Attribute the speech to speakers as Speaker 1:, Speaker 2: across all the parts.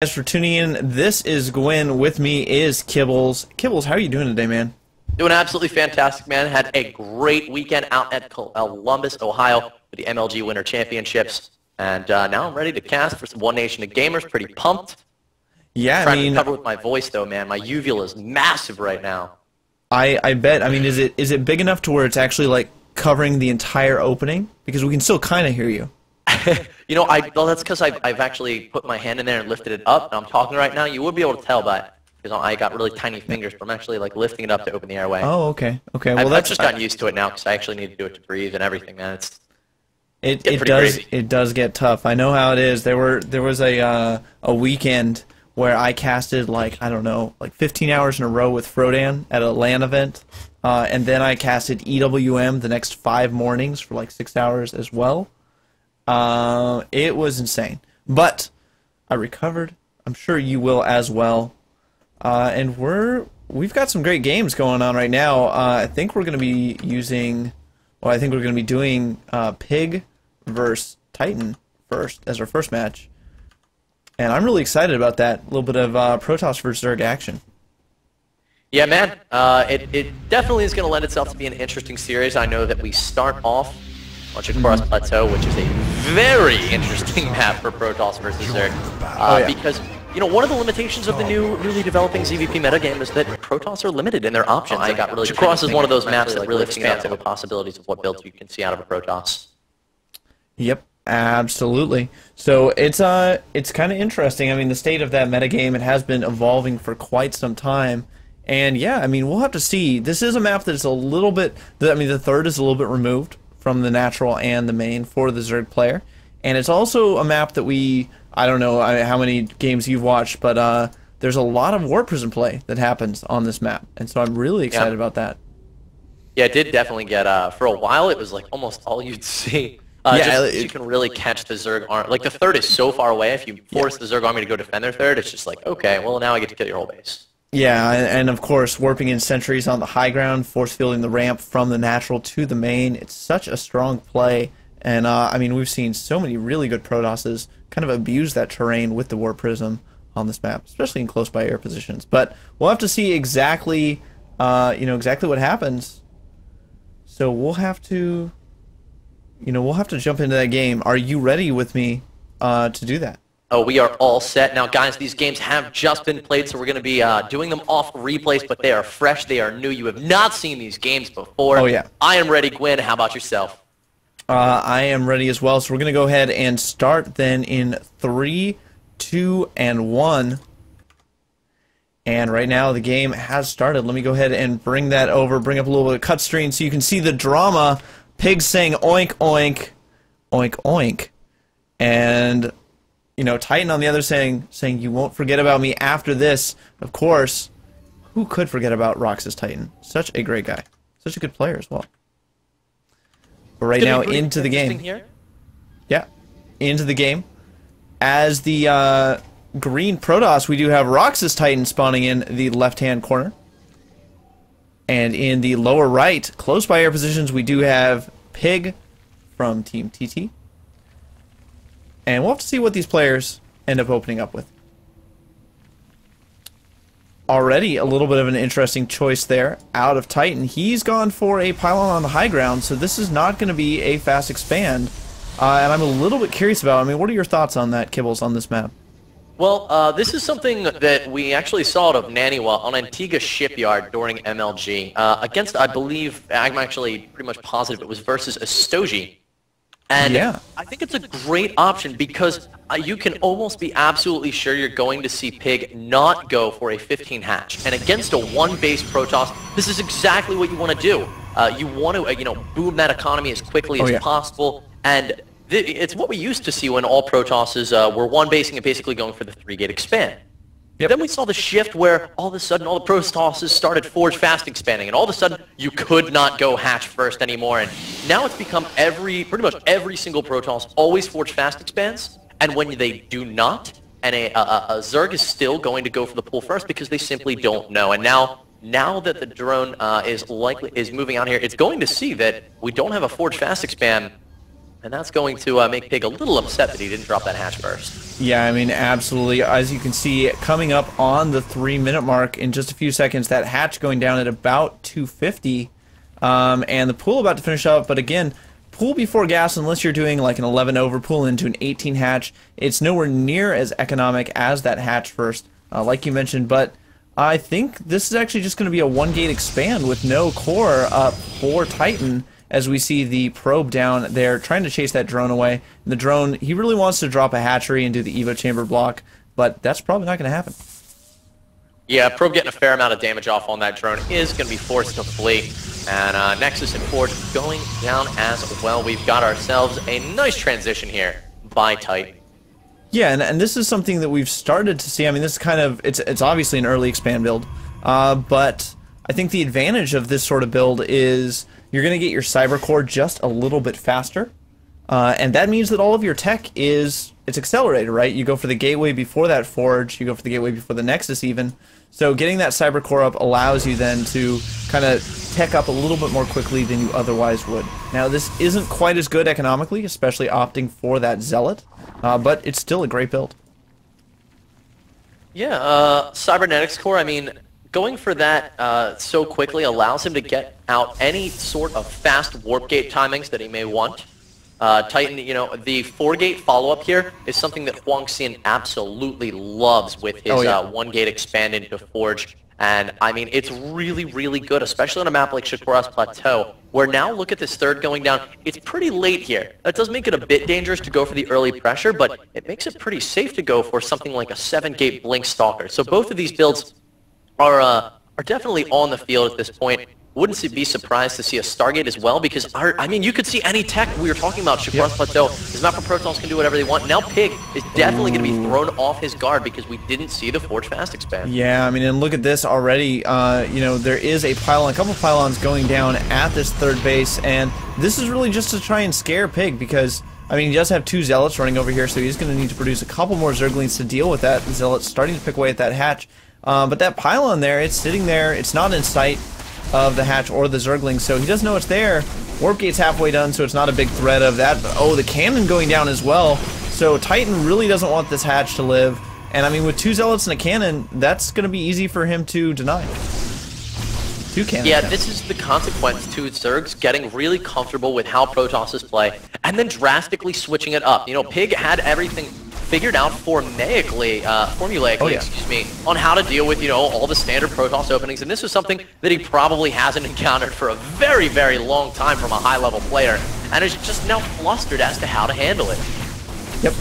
Speaker 1: Guys for tuning in. This is Gwen. With me is Kibbles. Kibbles, how are you doing today, man?
Speaker 2: Doing absolutely fantastic, man. Had a great weekend out at Columbus, Ohio for the MLG Winter Championships. And now I'm ready to cast for some One Nation of Gamers. Pretty pumped.
Speaker 1: Yeah,
Speaker 2: Trying to recover with my voice, though, man. My uvula is massive right now.
Speaker 1: I bet. I mean, is it big enough to where it's actually like covering the entire opening? Because we can still kind of hear you.
Speaker 2: You know, well, that's because I've actually put my hand in there and lifted it up. And I'm talking right now. You would be able to tell by because I got really tiny fingers, but I'm actually like lifting it up to open the airway.
Speaker 1: Oh, okay. Okay. Well,
Speaker 2: I've just gotten used to it now because I actually need to do it to breathe and everything, man.
Speaker 1: It does get tough. I know how it is. There was a weekend where I casted like, I don't know, like 15 hours in a row with Frodan at a LAN event, and then I casted EWM the next 5 mornings for like 6 hours as well. It was insane, but I recovered. I'm sure you will as well. And we've got some great games going on right now. I think we're going to be using, well, I think we're going to be doing Pig versus Titan first as our first match. And I'm really excited about that. A little bit of Protoss versus Zerg action.
Speaker 2: Yeah, man. It definitely is going to lend itself to be an interesting series. I know that we start off on Cross Plateau, which is a very interesting map for Protoss versus Zerg. Because, you know, one of the limitations of the newly developing ZVP metagame is that Protoss are limited in their options. Cross is one of those maps that really expands the possibilities of what builds you can see out of a Protoss.
Speaker 1: Yep, absolutely. So it's kind of interesting. I mean, the state of that metagame, it has been evolving for quite some time. And yeah, I mean, we'll have to see. This is a map that's a little bit, I mean, the third is a little bit removed from the natural and the main for the Zerg player. And it's also a map that I don't know how many games you've watched, but there's a lot of War Prison play that happens on this map. And so I'm really excited about that.
Speaker 2: Yeah, it did definitely get, for a while, it was like almost all you'd see. You can really catch the Zerg army. Like, the third is so far away, if you force the Zerg army to go defend their third, it's just like, okay, well, now I get to kill your whole base.
Speaker 1: Yeah, and of course, warping in sentries on the high ground, force fielding the ramp from the natural to the main. It's such a strong play, and I mean, we've seen so many really good Protosses kind of abuse that terrain with the War Prism on this map, especially in close by air positions. But we'll have to see exactly, exactly what happens. So we'll have to, we'll have to jump into that game. Are you ready with me to do that?
Speaker 2: Oh, we are all set. Now, guys, these games have just been played, so we're going to be doing them off replays, but they are fresh, they are new. You have not seen these games before.
Speaker 1: Oh, yeah.
Speaker 2: I am ready, Gwen. How about yourself?
Speaker 1: I am ready as well, so we're going to go ahead and start then in 3, 2, and 1. And right now, the game has started. Let me go ahead and bring that over, bring up a little bit of cut screen so you can see the drama. Pig saying oink, oink, oink, oink. And Titan on the other saying you won't forget about me after this. Of course, who could forget about RoX.KIS.TitaN? Such a great guy. Such a good player as well. But right now, into the game. Yeah, into the game. As the green Protoss, we do have RoX.KIS.TitaN spawning in the left-hand corner. And in the lower right, close by air positions, we do have Pig from Team TT. And we'll have to see what these players end up opening up with. Already a little bit of an interesting choice there out of Titan. He's gone for a pylon on the high ground, so this is not going to be a fast expand. And I'm a little bit curious about, I mean, what are your thoughts on that, Kibbles, on this map?
Speaker 2: Well, this is something that we actually saw out of Naniwa on Antigua Shipyard during MLG. Against, I believe, I'm actually pretty much positive it was versus Astoji. And yeah. I think it's a great option because you can almost be absolutely sure you're going to see Pig not go for a 15 hatch. And against a one-base Protoss, this is exactly what you want to do. You want to, boom that economy as quickly as possible. And it's what we used to see when all Protosses were one-basing and basically going for the 3-gate expand. Yep. Then we saw the shift where all of a sudden all the Protosses started forge fast expanding, and all of a sudden you could not go hatch first anymore. And now it's become pretty much every single Protoss always forge fast expands, and when they do not, and a Zerg is still going to go for the pull first because they simply don't know. And now that the drone is moving out here, it's going to see that we don't have a forge fast expand And that's going to make Pig a little upset that he didn't drop that hatch first.
Speaker 1: Yeah, I mean, absolutely. As you can see, coming up on the 3-minute mark in just a few seconds, that hatch going down at about 250, and the pool about to finish up. But again, pool before gas, unless you're doing like an 11 over pool into an 18 hatch, it's nowhere near as economic as that hatch first, like you mentioned. But I think this is actually just going to be a 1-gate expand with no core up for Titan, as we see the probe down there trying to chase that drone away. And the drone, he really wants to drop a hatchery and do the Evo chamber block, but that's probably not going to happen.
Speaker 2: Yeah, probe getting a fair amount of damage off on that drone is going to be forced to flee. And Nexus and Forge going down as well. We've got ourselves a nice transition here by Titan.
Speaker 1: Yeah, and this is something that we've started to see. I mean, this is kind of, it's obviously an early expand build, but I think the advantage of this sort of build is you're going to get your cyber core just a little bit faster, and that means that all of your tech it's accelerated, right? You go for the gateway before that Forge, you go for the gateway before the Nexus even, so getting that cyber core up allows you then to kind of tech up a little bit more quickly than you otherwise would. Now, this isn't quite as good economically, especially opting for that Zealot, but it's still a great build.
Speaker 2: Yeah, Cybernetics core, I mean, going for that so quickly allows him to get out any sort of fast warp gate timings that he may want. Titan, you know, the 4-gate follow-up here is something that Huang Xian absolutely loves with his 1-gate expand into Forge. And, I mean, it's really, really good, especially on a map like Shakuras Plateau, where now look at this third going down. It's pretty late here. That does make it a bit dangerous to go for the early pressure, but it makes it pretty safe to go for something like a 7-gate Blink Stalker. So both of these builds are definitely on the field at this point. Wouldn't be surprised to see a Stargate as well, because I mean, you could see any tech we were talking about. Shakuras Plateau, this map for Protons can do whatever they want. Now Pig is definitely going to be thrown off his guard because we didn't see the Forge Fast expand.
Speaker 1: Yeah, I mean, and look at this already. You know, there is a pylon, a couple pylons going down at this third base, and this is really just to try and scare Pig because, I mean, he does have 2 Zealots running over here, so he's going to need to produce a couple more Zerglings to deal with that. Zealot's starting to pick away at that hatch. But that pylon there, it's sitting there, it's not in sight of the hatch or the Zergling, so he doesn't know it's there. Warp gate's halfway done, so it's not a big threat of that. But, oh, the cannon going down as well. So Titan really doesn't want this hatch to live. And I mean, with 2 Zealots and a cannon, that's going to be easy for him to deny. 2 cannons.
Speaker 2: Yeah, this is the consequence to Zergs getting really comfortable with how Protoss play, and then drastically switching it up. You know, Pig had everything figured out formulaically, excuse me, on how to deal with, you know, all the standard Protoss openings, and this is something that he probably hasn't encountered for a very, very long time from a high-level player, and is just now flustered as to how to handle it.
Speaker 1: Yep,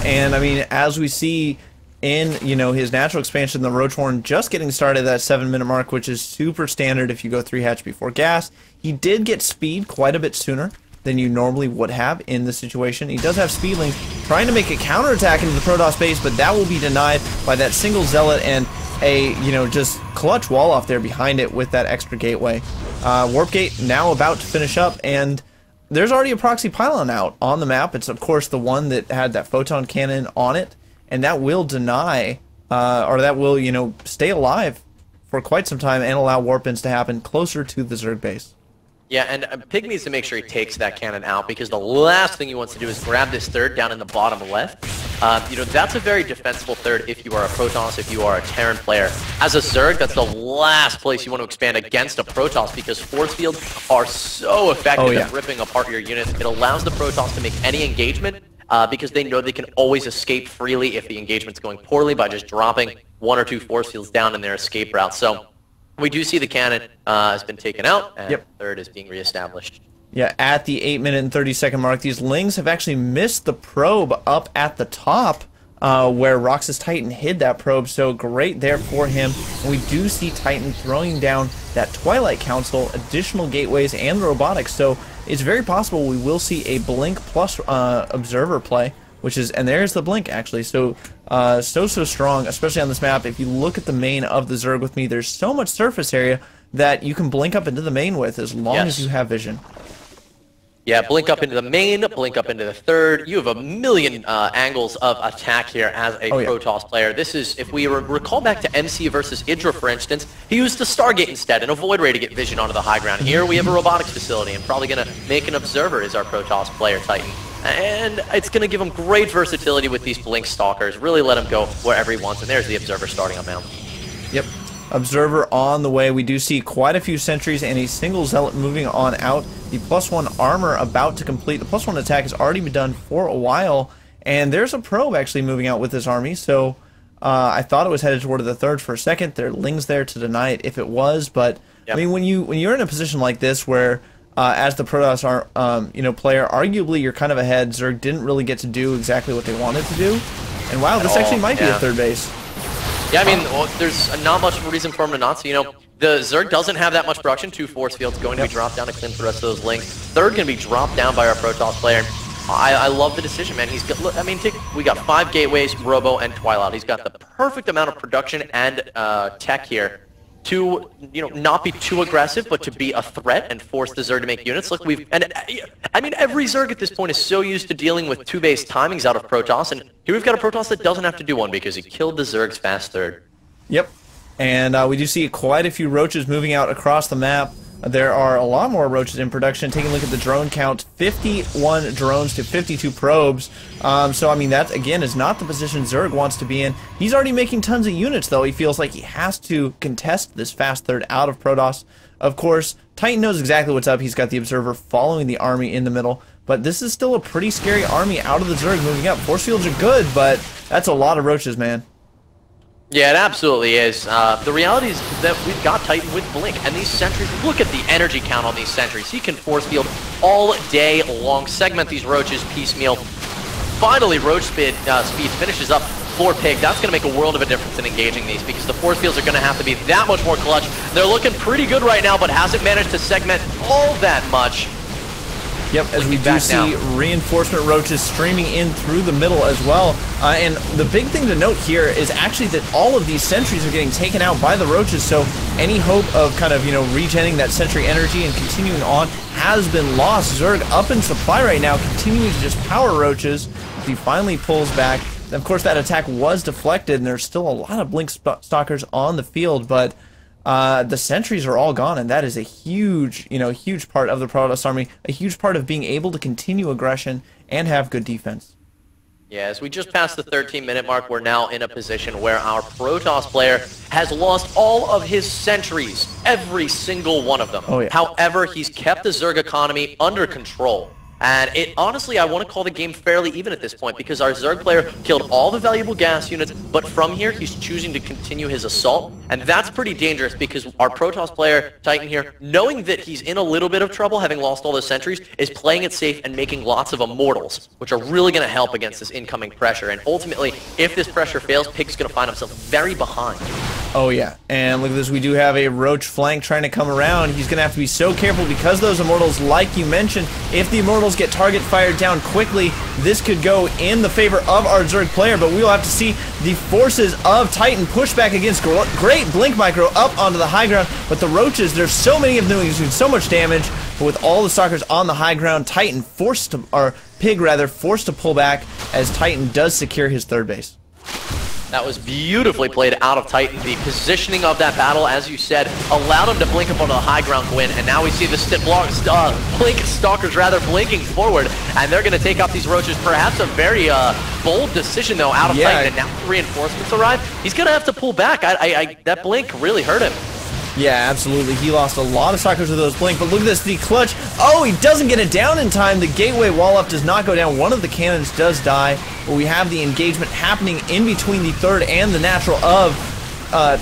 Speaker 1: and I mean, as we see in, you know, his natural expansion, the Roachhorn just getting started at that 7-minute mark, which is super standard if you go 3 hatch before gas. He did get speed quite a bit sooner than you normally would have in this situation. He does have Speedling trying to make a counterattack into the Protoss base, but that will be denied by that single Zealot and a, you know, just clutch wall off there behind it with that extra gateway. Warp Gate now about to finish up, and there's already a proxy pylon out on the map. It's, of course, the one that had that photon cannon on it, and that will deny, or that will, you know, stay alive for quite some time and allow warp-ins to happen closer to the Zerg base.
Speaker 2: Yeah, and Pig needs to make sure he takes that cannon out, because the last thing he wants to do is grab this third down in the bottom left. You know, that's a very defensible third if you are a Protoss, if you are a Terran player. As a Zerg, that's the last place you want to expand against a Protoss, because force fields are so effective at ripping apart your units. It allows the Protoss to make any engagement, because they know they can always escape freely if the engagement's going poorly by just dropping 1 or 2 force fields down in their escape route. So we do see the cannon has been taken out, and third is being reestablished.
Speaker 1: Yeah, at the 8-minute and 30-second mark, these Lings have actually missed the probe up at the top, where RoX.KIS.TitaN hid that probe, so great there for him. And we do see Titan throwing down that Twilight Council, additional gateways, and robotics, so it's very possible we will see a Blink plus Observer play, which is, and there's the Blink actually, so so strong, especially on this map. If you look at the main of the Zerg with me, there's so much surface area that you can blink up into the main with as long as you have vision.
Speaker 2: Yeah, blink up into the main, blink up into the third. You have a million angles of attack here as a Protoss player. This is, if we recall back to MC versus Idra, for instance, he used the Stargate instead and a Void Ray to get vision onto the high ground. Here we have a robotics facility and probably going to make an Observer as our Protoss player, Titan. And it's going to give him great versatility with these Blink Stalkers. Really let him go wherever he wants. And there's the Observer starting up now.
Speaker 1: Yep. Observer on the way. We do see quite a few sentries and a single Zealot moving on out. The +1 armor about to complete. The +1 attack has already been done for a while. And there's a probe actually moving out with this army. So I thought it was headed toward the third for a second. There are Lings there to deny it if it was. But I mean, when you're in a position like this where as the Protoss player, arguably you're kind of ahead. Zerg didn't really get to do exactly what they wanted to do. And wow, this actually might be a third base.
Speaker 2: Yeah, I mean, there's not much of a reason for him to not. So, you know, the Zerg doesn't have that much production. 2 force fields going to be dropped down to cleanse the rest of those Lings. Third going to be dropped down by our Protoss player. I love the decision, man. He's got, I mean, we got 5 gateways, Robo, and Twilight. He's got the perfect amount of production and tech here to, you know, not be too aggressive, but to be a threat and force the Zerg to make units. Look, I mean, every Zerg at this point is so used to dealing with 2-base timings out of Protoss, and here we've got a Protoss that doesn't have to do one because he killed the Zerg's fast third.
Speaker 1: Yep, and we do see quite a few roaches moving out across the map. There are a lot more roaches in production. Taking a look at the drone count, 51 drones to 52 probes. So, I mean, that, again, is not the position Zerg wants to be in. He's already making tons of units, though. He feels like he has to contest this fast third out of Protoss. Of course, Titan knows exactly what's up. He's got the Observer following the army in the middle. But this is still a pretty scary army out of the Zerg moving up. Force fields are good, but that's a lot of roaches, man.
Speaker 2: Yeah, it absolutely is. The reality is that we've got Titan with Blink, and these sentries, look at the energy count on these sentries. He can force field all day long, segment these roaches piecemeal. Finally, roach speed finishes up for Pig. That's going to make a world of a difference in engaging these, because the force fields are going to have to be that much more clutch. They're looking pretty good right now, but hasn't managed to segment all that much.
Speaker 1: Yep, as we do see reinforcement roaches streaming in through the middle as well. And the big thing to note here is actually that all of these sentries are getting taken out by the roaches, so any hope of kind of, you know, regenerating that sentry energy and continuing on has been lost. Zerg up in supply right now, continuing to just power roaches. He finally pulls back. Of course, that attack was deflected, and there's still a lot of Blink Stalkers on the field, but the sentries are all gone, and that is a huge, huge part of the Protoss army, a huge part of being able to continue aggression and have good defense.
Speaker 2: Yeah, as we just passed the 13-minute mark, we're now in a position where our Protoss player has lost all of his sentries, every single one of them.
Speaker 1: Oh, yeah.
Speaker 2: However, he's kept the Zerg economy under control. And it honestly, I want to call the game fairly even at this point, because our Zerg player killed all the valuable gas units, but from here, he's choosing to continue his assault. And that's pretty dangerous, because our Protoss player, Titan here, knowing that he's in a little bit of trouble, having lost all those sentries, is playing it safe and making lots of immortals, which are really going to help against this incoming pressure. And ultimately, if this pressure fails, Pig's going to find himself very behind.
Speaker 1: Oh yeah, and look at this, we do have a roach flank trying to come around. He's going to have to be so careful because those immortals, like you mentioned, if the immortals get target fired down quickly, this could go in the favor of our Zerg player, but we will have to see the forces of Titan push back against great Blink Micro up onto the high ground, but the roaches, there's so many of them doing so much damage, but with all the stalkers on the high ground, Titan forced to, or Pig rather, forced to pull back as Titan does secure his third base.
Speaker 2: That was beautifully played out of Titan. The positioning of that battle, as you said, allowed him to blink up onto the high ground win. And now we see the Blink Stalkers rather blinking forward, and they're going to take out these roaches. Perhaps a very bold decision though out of Titan. And now the reinforcements arrive. He's going to have to pull back. That blink really hurt him.
Speaker 1: Yeah, absolutely. He lost a lot of stalkers with those blink, but look at this, the clutch. Oh, he doesn't get it down in time. The gateway wall up does not go down. One of the cannons does die, but we have the engagement happening in between the third and the natural of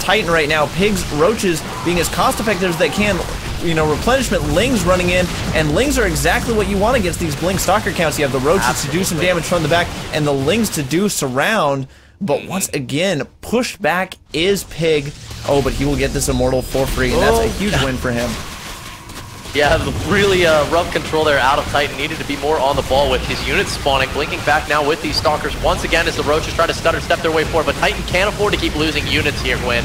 Speaker 1: Titan right now. Pig's roaches being as cost effective as they can. You know, replenishment, Lings running in, and Lings are exactly what you want against these blink stalker counts. You have the roaches to do some damage from the back, and the Lings to do surround. But once again, push back is Pig. Oh, but he will get this immortal for free, and that's a huge win for him.
Speaker 2: Yeah, really rough control there out of Titan. Needed to be more on the ball with his units spawning. Blinking back now with these stalkers once again as the roaches try to stutter step their way forward. But Titan can't afford to keep losing units here, Gwyn.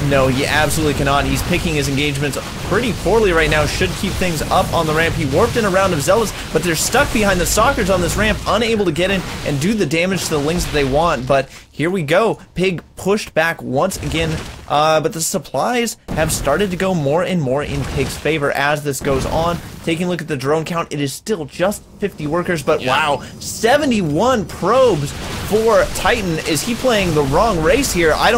Speaker 1: No, he absolutely cannot. He's picking his engagements pretty poorly right now. Should keep things up on the ramp. He warped in a round of Zealots, but they're stuck behind the Stalkers on this ramp, unable to get in and do the damage to the Lings that they want. But here we go. Pig pushed back once again, but the supplies have started to go more and more in Pig's favor as this goes on. Taking a look at the drone count, it is still just 50 workers, but wow, 71 probes for Titan. Is he playing the wrong race here? I don't